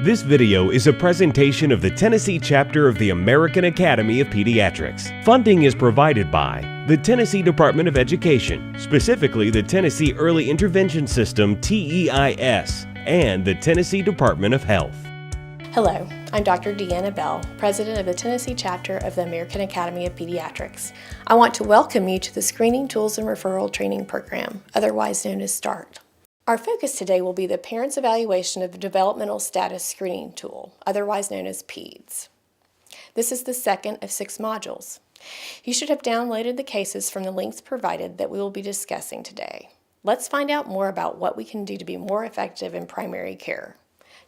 This video is a presentation of the Tennessee chapter of the American Academy of Pediatrics. Funding is provided by the Tennessee Department of Education, specifically the Tennessee Early Intervention System TEIS, and the Tennessee Department of Health. Hello, I'm Dr. Deanna Bell, President of the Tennessee chapter of the American Academy of Pediatrics. I want to welcome you to the Screening Tools and Referral Training Program, otherwise known as START. Our focus today will be the parent's evaluation of the Developmental Status Screening Tool, otherwise known as PEDS. This is the second of 6 modules. You should have downloaded the cases from the links provided that we will be discussing today. Let's find out more about what we can do to be more effective in primary care.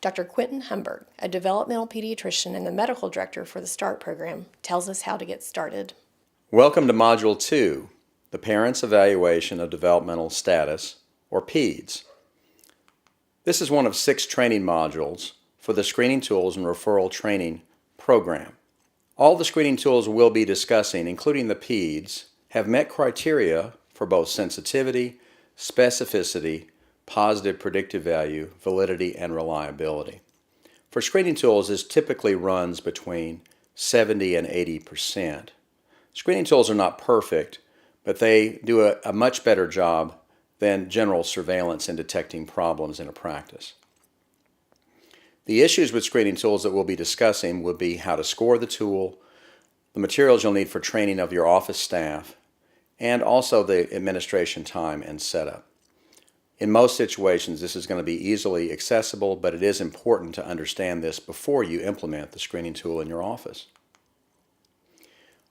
Dr. Quentin Humberg, a developmental pediatrician and the medical director for the START program, tells us how to get started. Welcome to Module 2, the Parent's Evaluation of Developmental Status, or PEDS. This is one of 6 training modules for the Screening Tools and Referral Training program. All the screening tools we'll be discussing, including the PEDS, have met criteria for both sensitivity, specificity, positive predictive value, validity, and reliability. For screening tools, this typically runs between 70 and 80%. Screening tools are not perfect, but they do a much better job than general surveillance in detecting problems in a practice. The issues with screening tools that we'll be discussing would be how to score the tool, the materials you'll need for training of your office staff, and also the administration time and setup. In most situations, this is going to be easily accessible, but it is important to understand this before you implement the screening tool in your office.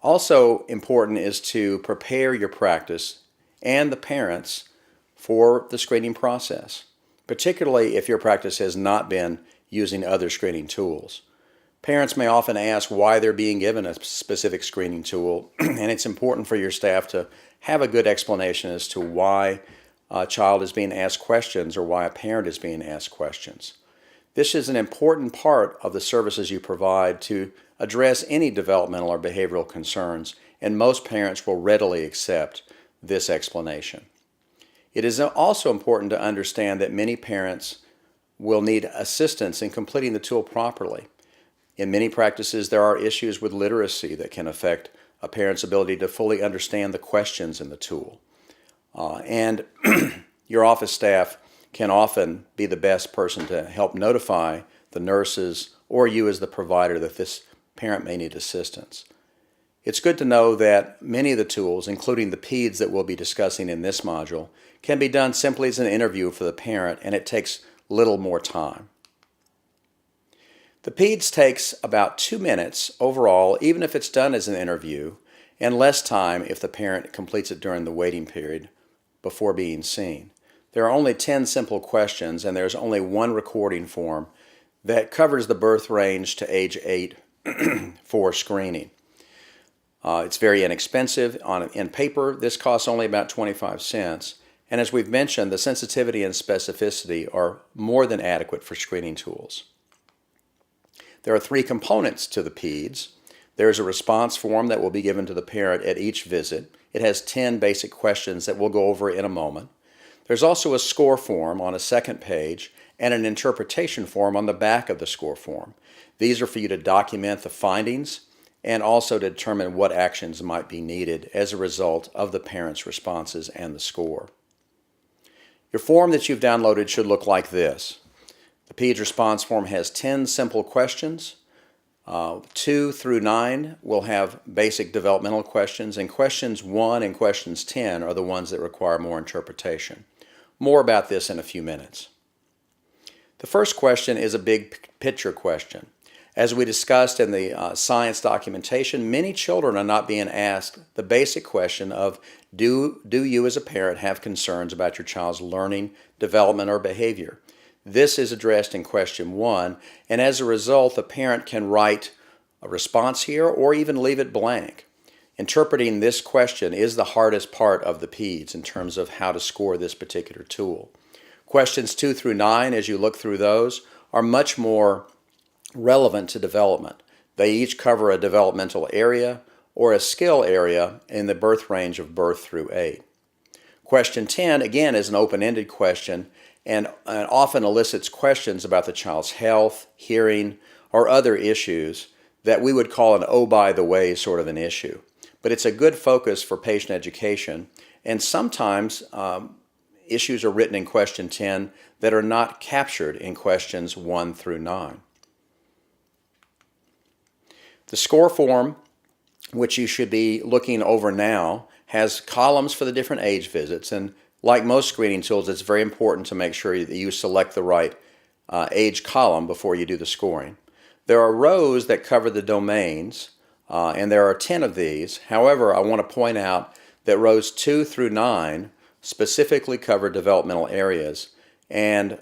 Also important is to prepare your practice and the parents for the screening process, particularly if your practice has not been using other screening tools. Parents may often ask why they're being given a specific screening tool, and it's important for your staff to have a good explanation as to why a child is being asked questions or why a parent is being asked questions. This is an important part of the services you provide to address any developmental or behavioral concerns, and most parents will readily accept this explanation. It is also important to understand that many parents will need assistance in completing the tool properly. In many practices, there are issues with literacy that can affect a parent's ability to fully understand the questions in the tool. And your office staff can often be the best person to help notify the nurses or you as the provider that this parent may need assistance. It's good to know that many of the tools, including the PEDS that we'll be discussing in this module, can be done simply as an interview for the parent, and it takes little more time. The PEDS takes about 2 minutes overall, even if it's done as an interview, and less time if the parent completes it during the waiting period before being seen. There are only 10 simple questions, and there's only one recording form that covers the birth range to age 8 for screening. It's very inexpensive. In paper, this costs only about 25 cents. And as we've mentioned, the sensitivity and specificity are more than adequate for screening tools. There are 3 components to the PEDS. There's a response form that will be given to the parent at each visit. It has 10 basic questions that we'll go over in a moment. There's also a score form on a second page and an interpretation form on the back of the score form. These are for you to document the findings and also to determine what actions might be needed as a result of the parent's responses and the score. Your form that you've downloaded should look like this. The PEDS response form has 10 simple questions. 2 through 9 will have basic developmental questions, and questions 1 and questions 10 are the ones that require more interpretation. More about this in a few minutes. The first question is a big picture question. As we discussed in the science documentation, many children are not being asked the basic question of, do you as a parent have concerns about your child's learning, development, or behavior? This is addressed in question 1, and as a result, the parent can write a response here or even leave it blank. Interpreting this question is the hardest part of the PEDS in terms of how to score this particular tool. Questions 2 through 9, as you look through those, are much more relevant to development. They each cover a developmental area or a skill area in the birth range of birth through 8. Question 10, again, is an open-ended question and often elicits questions about the child's health, hearing, or other issues that we would call an oh by the way sort of an issue. But it's a good focus for patient education, and sometimes issues are written in question 10 that are not captured in questions 1 through 9. The score form, which you should be looking over now, has columns for the different age visits, and like most screening tools, it's very important to make sure that you select the right age column before you do the scoring. There are rows that cover the domains, and there are 10 of these. However, I want to point out that rows 2 through 9 specifically cover developmental areas, and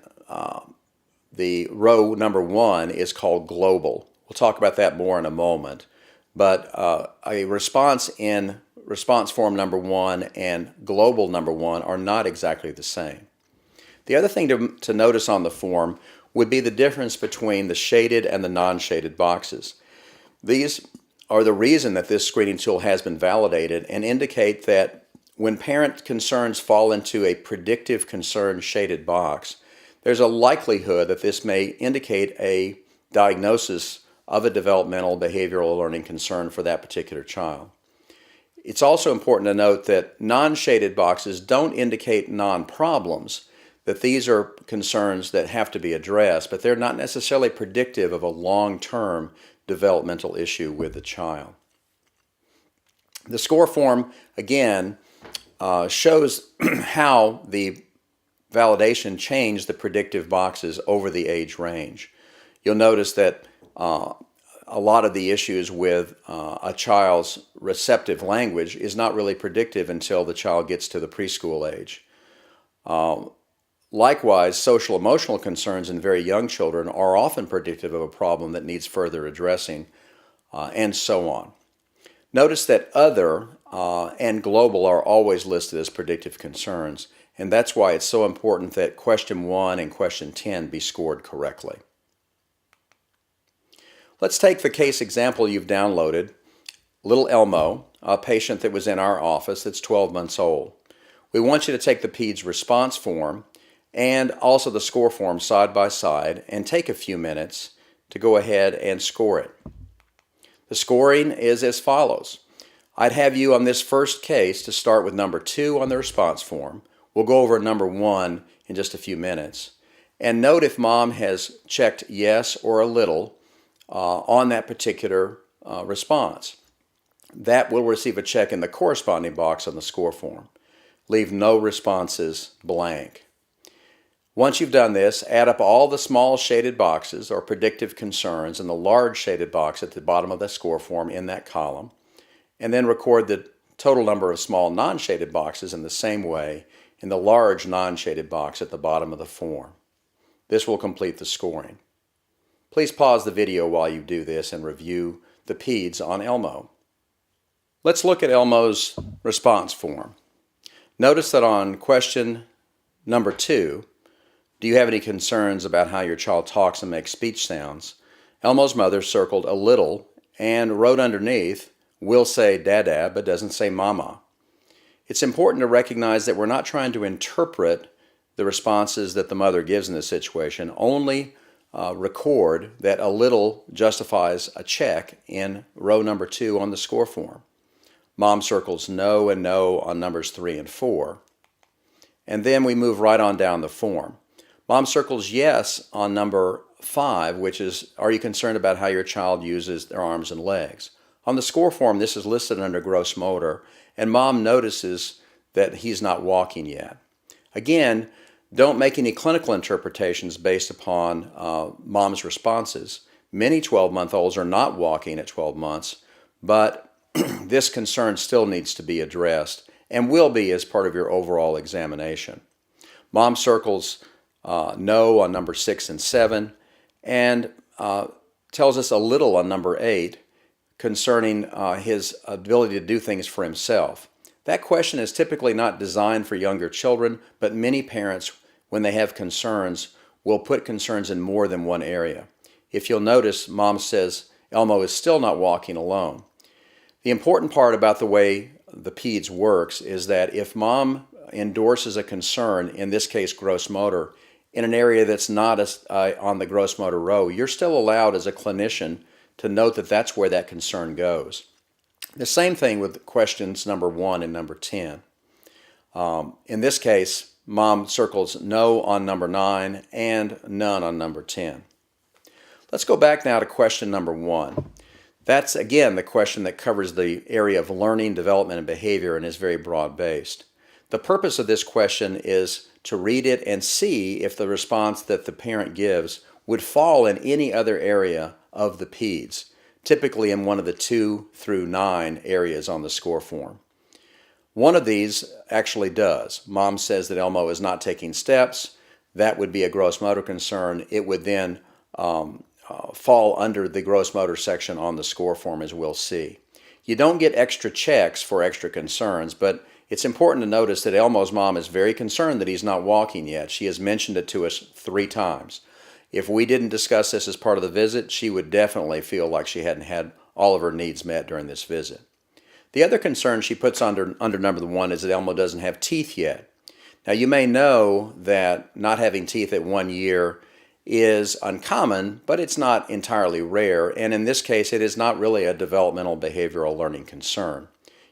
the row number 1 is called global. We'll talk about that more in a moment, but a response in response form number 1 and global number 1 are not exactly the same. The other thing to notice on the form would be the difference between the shaded and the non-shaded boxes. These are the reason that this screening tool has been validated and indicate that when parent concerns fall into a predictive concern shaded box, there's a likelihood that this may indicate a diagnosis of a developmental behavioral learning concern for that particular child. It's also important to note that non-shaded boxes don't indicate non-problems, that these are concerns that have to be addressed, but they're not necessarily predictive of a long-term developmental issue with the child. The score form, again, shows how the validation changed the predictive boxes over the age range. You'll notice that a lot of the issues with a child's receptive language is not really predictive until the child gets to the preschool age. Likewise, social emotional concerns in very young children are often predictive of a problem that needs further addressing, and so on. Notice that other and global are always listed as predictive concerns, and that's why it's so important that question 1 and question 10 be scored correctly. Let's take the case example you've downloaded, little Elmo, a patient that was in our office that's 12 months old. We want you to take the PEDS response form and also the score form side by side and take a few minutes to go ahead and score it. The scoring is as follows. I'd have you on this first case to start with number 2 on the response form. We'll go over number 1 in just a few minutes. And note if mom has checked yes or a little on that particular response. That will receive a check in the corresponding box on the score form. Leave no responses blank. Once you've done this, add up all the small shaded boxes or predictive concerns in the large shaded box at the bottom of the score form in that column, and then record the total number of small non-shaded boxes in the same way in the large non-shaded box at the bottom of the form. This will complete the scoring. Please pause the video while you do this and review the PEDS on Elmo. Let's look at Elmo's response form. Notice that on question number 2, do you have any concerns about how your child talks and makes speech sounds? Elmo's mother circled a little and wrote underneath, will say dada, but doesn't say mama. It's important to recognize that we're not trying to interpret the responses that the mother gives in this situation, only record that a little justifies a check in row number 2 on the score form. Mom circles no and no on numbers 3 and 4. And then we move right on down the form. Mom circles yes on number 5, which is, are you concerned about how your child uses their arms and legs? On the score form, this is listed under gross motor, and mom notices that he's not walking yet. Again, don't make any clinical interpretations based upon mom's responses. Many 12-month-olds are not walking at 12 months, but this concern still needs to be addressed and will be as part of your overall examination. Mom circles no on number 6 and 7 and tells us a little on number 8 concerning his ability to do things for himself. That question is typically not designed for younger children, but many parents, when they have concerns, will put concerns in more than one area. If you'll notice, mom says Elmo is still not walking alone. The important part about the way the PEDS works is that if mom endorses a concern, in this case gross motor, in an area that's not on the gross motor row, you're still allowed as a clinician to note that that's where that concern goes. The same thing with questions number 1 and number 10. In this case, mom circles no on number 9 and none on number 10. Let's go back now to question number 1. That's, again, the question that covers the area of learning, development, and behavior and is very broad-based. The purpose of this question is to read it and see if the response that the parent gives would fall in any other area of the PEDS, typically in one of the 2 through 9 areas on the score form. One of these actually does. Mom says that Elmo is not taking steps. That would be a gross motor concern. It would then fall under the gross motor section on the score form, as we'll see. You don't get extra checks for extra concerns, but it's important to notice that Elmo's mom is very concerned that he's not walking yet. She has mentioned it to us 3 times. If we didn't discuss this as part of the visit, she would definitely feel like she hadn't had all of her needs met during this visit. The other concern she puts under number 1 is that Elmo doesn't have teeth yet. Now, you may know that not having teeth at 1 year is uncommon, but it's not entirely rare, and in this case, it is not really a developmental behavioral learning concern.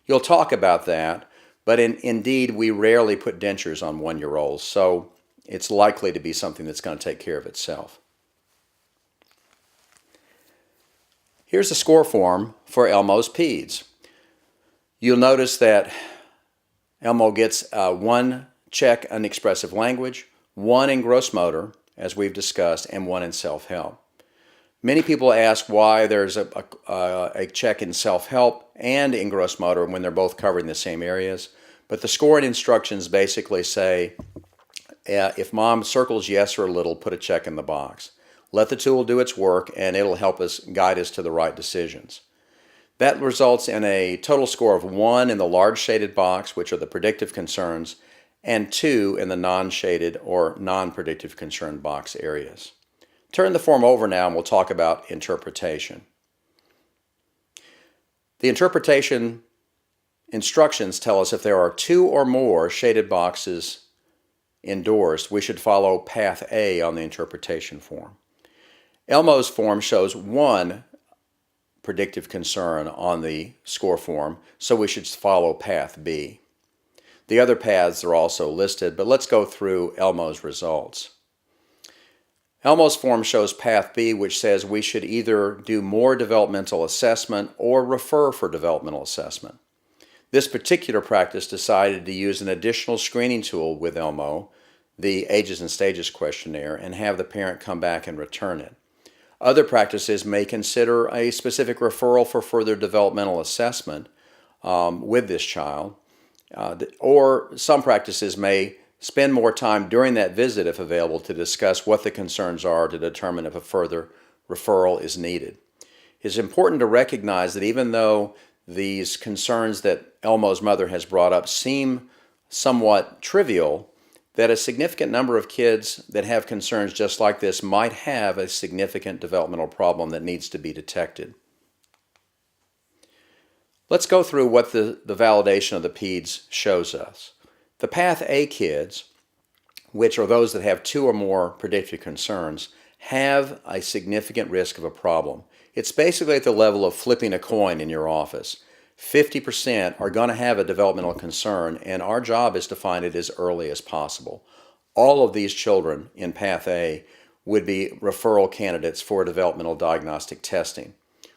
You'll talk about that, but indeed, we rarely put dentures on 1-year-olds, so it's likely to be something that's going to take care of itself. Here's the score form for Elmo's PEDS. You'll notice that Elmo gets 1 check in expressive language, 1 in gross motor, as we've discussed, and 1 in self-help. Many people ask why there's a check in self-help and in gross motor when they're both covering the same areas, but the scoring instructions basically say if mom circles yes or little, put a check in the box. Let the tool do its work and it'll help us guide us to the right decisions. That results in a total score of 1 in the large shaded box, which are the predictive concerns, and 2 in the non-shaded or non-predictive concern box areas. Turn the form over now and we'll talk about interpretation. The interpretation instructions tell us if there are 2 or more shaded boxes endorsed, we should follow path A on the interpretation form. Elmo's form shows 1 predictive concern on the score form, so we should follow path B. The other paths are also listed, but let's go through Elmo's results. Elmo's form shows path B, which says we should either do more developmental assessment or refer for developmental assessment. This particular practice decided to use an additional screening tool with Elmo, the Ages and Stages questionnaire, and have the parent come back and return it. Other practices may consider a specific referral for further developmental assessment with this child, or some practices may spend more time during that visit, if available, to discuss what the concerns are to determine if a further referral is needed. It's important to recognize that even though these concerns that Elmo's mother has brought up seem somewhat trivial, that a significant number of kids that have concerns just like this might have a significant developmental problem that needs to be detected. Let's go through what the validation of the PEDS shows us. The Path A kids, which are those that have 2 or more predictive concerns, have a significant risk of a problem. It's basically at the level of flipping a coin in your office. 50% are going to have a developmental concern, and our job is to find it as early as possible. All of these children in Path A would be referral candidates for developmental diagnostic testing.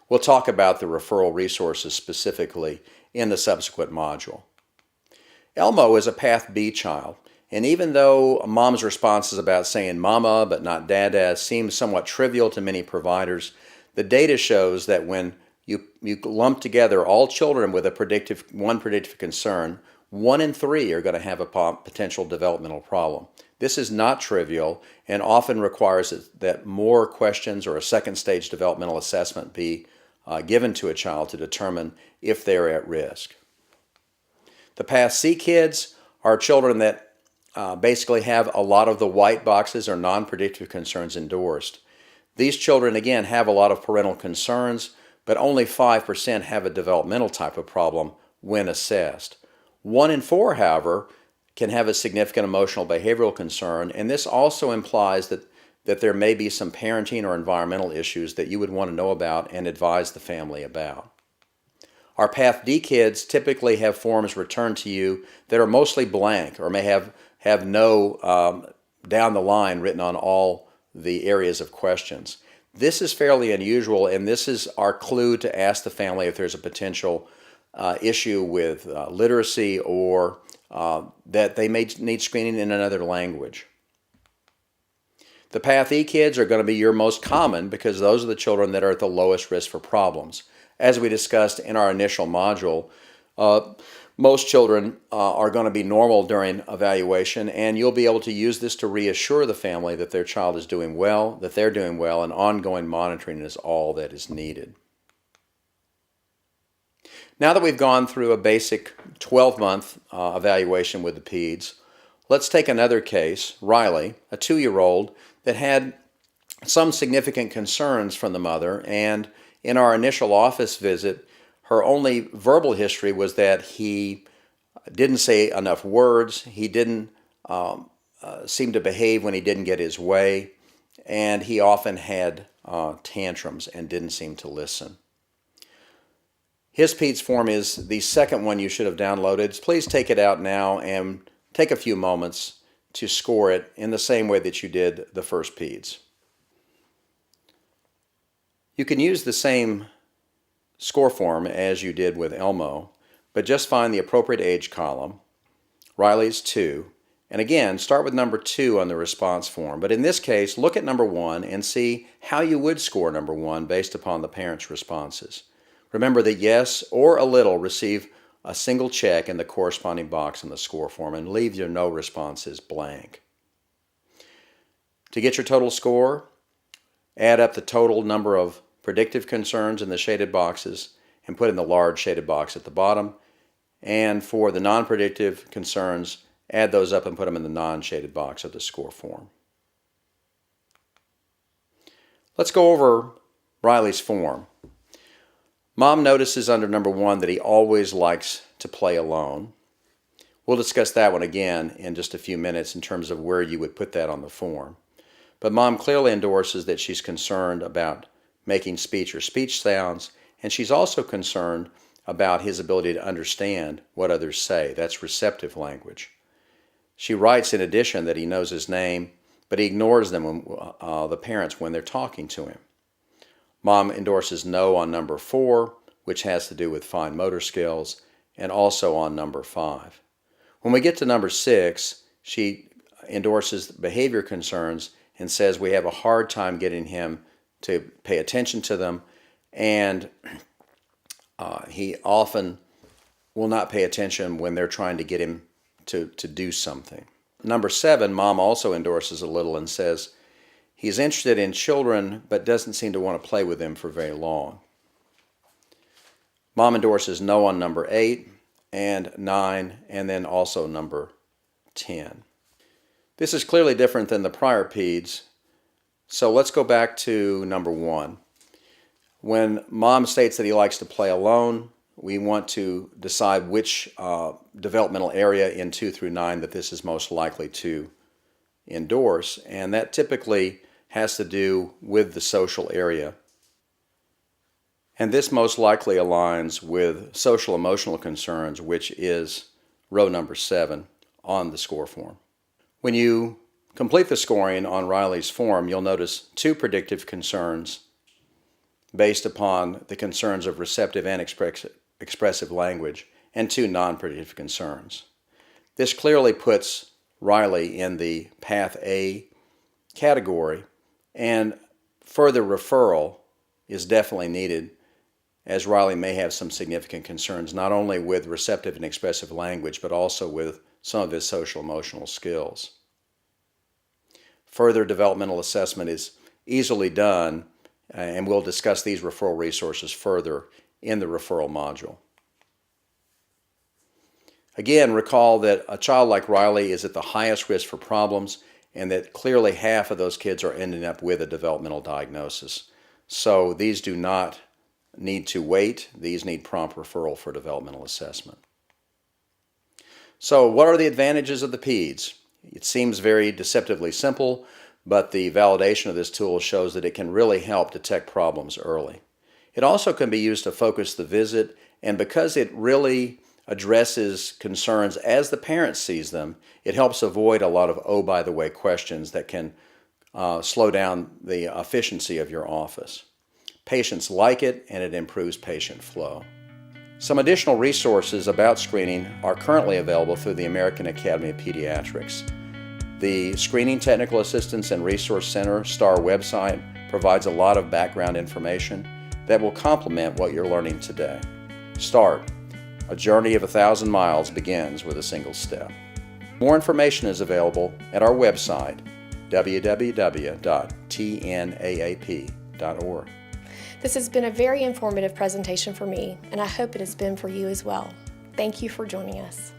We'll talk about the referral resources specifically in the subsequent module. Elmo is a Path B child, and even though mom's responses about saying mama but not dada seem somewhat trivial to many providers, the data shows that when you lump together all children with one predictive concern, 1 in 3 are going to have a potential developmental problem. This is not trivial and often requires that more questions or a second stage developmental assessment be given to a child to determine if they're at risk. The Path C kids are children that basically have a lot of the white boxes or non-predictive concerns endorsed. These children, again, have a lot of parental concerns, but only 5% have a developmental type of problem when assessed. 1 in 4, however, can have a significant emotional behavioral concern, and this also implies that there may be some parenting or environmental issues that you would want to know about and advise the family about. Our Path D kids typically have forms returned to you that are mostly blank or may have no down the line written on all the areas of questions. This is fairly unusual, and this is our clue to ask the family if there's a potential issue with literacy or that they may need screening in another language. The Path E kids are going to be your most common because those are the children that are at the lowest risk for problems. As we discussed in our initial module, most children are going to be normal during evaluation, and you'll be able to use this to reassure the family that their child is doing well, that they're doing well, and ongoing monitoring is all that is needed. Now that we've gone through a basic 12-month evaluation with the peds, let's take another case, Riley, a 2-year-old that had some significant concerns from the mother, and in our initial office visit, her only verbal history was that he didn't say enough words, he didn't seem to behave when he didn't get his way, and he often had tantrums and didn't seem to listen. His PEDS form is the second one you should have downloaded. Please take it out now and take a few moments to score it in the same way that you did the first PEDS. You can use the same score form as you did with Elmo, but just find the appropriate age column. Riley's 2, and again, start with number 2 on the response form. But in this case, look at number 1 and see how you would score number 1 based upon the parents' responses. Remember that yes or a little receive a single check in the corresponding box in the score form, and leave your no responses blank. To get your total score, add up the total number of predictive concerns in the shaded boxes and put in the large shaded box at the bottom. And for the non-predictive concerns, add those up and put them in the non-shaded box of the score form. Let's go over Riley's form. Mom notices under number 1 that he always likes to play alone. We'll discuss that one again in just a few minutes in terms of where you would put that on the form. But Mom clearly endorses that she's concerned about making speech or speech sounds, and she's also concerned about his ability to understand what others say. That's receptive language. She writes in addition that he knows his name, but he ignores them the parents when they're talking to him. Mom endorses no on number 4, which has to do with fine motor skills, and also on number 5. When we get to number 6, she endorses behavior concerns and says we have a hard time getting him to pay attention to them, and he often will not pay attention when they're trying to get him to do something. Number 7, Mom also endorses a little and says he's interested in children but doesn't seem to want to play with them for very long. Mom endorses no on number 8 and 9, and then also number 10. This is clearly different than the prior PEDS, so let's go back to number 1. When Mom states that he likes to play alone, we want to decide which developmental area in 2 through 9 that this is most likely to endorse, and that typically has to do with the social area. And this most likely aligns with social emotional concerns, which is row number 7 on the score form. When you complete the scoring on Riley's form, you'll notice 2 predictive concerns based upon the concerns of receptive and expressive language, and 2 non-predictive concerns. This clearly puts Riley in the Path A category, and further referral is definitely needed, as Riley may have some significant concerns not only with receptive and expressive language, but also with some of his social emotional skills. Further developmental assessment is easily done, and we'll discuss these referral resources further in the referral module. Again, recall that a child like Riley is at the highest risk for problems, and that clearly half of those kids are ending up with a developmental diagnosis. So these do not need to wait. These need prompt referral for developmental assessment. So what are the advantages of the PEDS? It seems very deceptively simple, but the validation of this tool shows that it can really help detect problems early. It also can be used to focus the visit, and because it really addresses concerns as the parent sees them, it helps avoid a lot of oh by the way questions that can slow down the efficiency of your office. Patients like it, and it improves patient flow. Some additional resources about screening are currently available through the American Academy of Pediatrics. The Screening Technical Assistance and Resource Center, STAR website, provides a lot of background information that will complement what you're learning today. START, a journey of 1,000 miles begins with a single step. More information is available at our website, www.tnaap.org. This has been a very informative presentation for me, and I hope it has been for you as well. Thank you for joining us.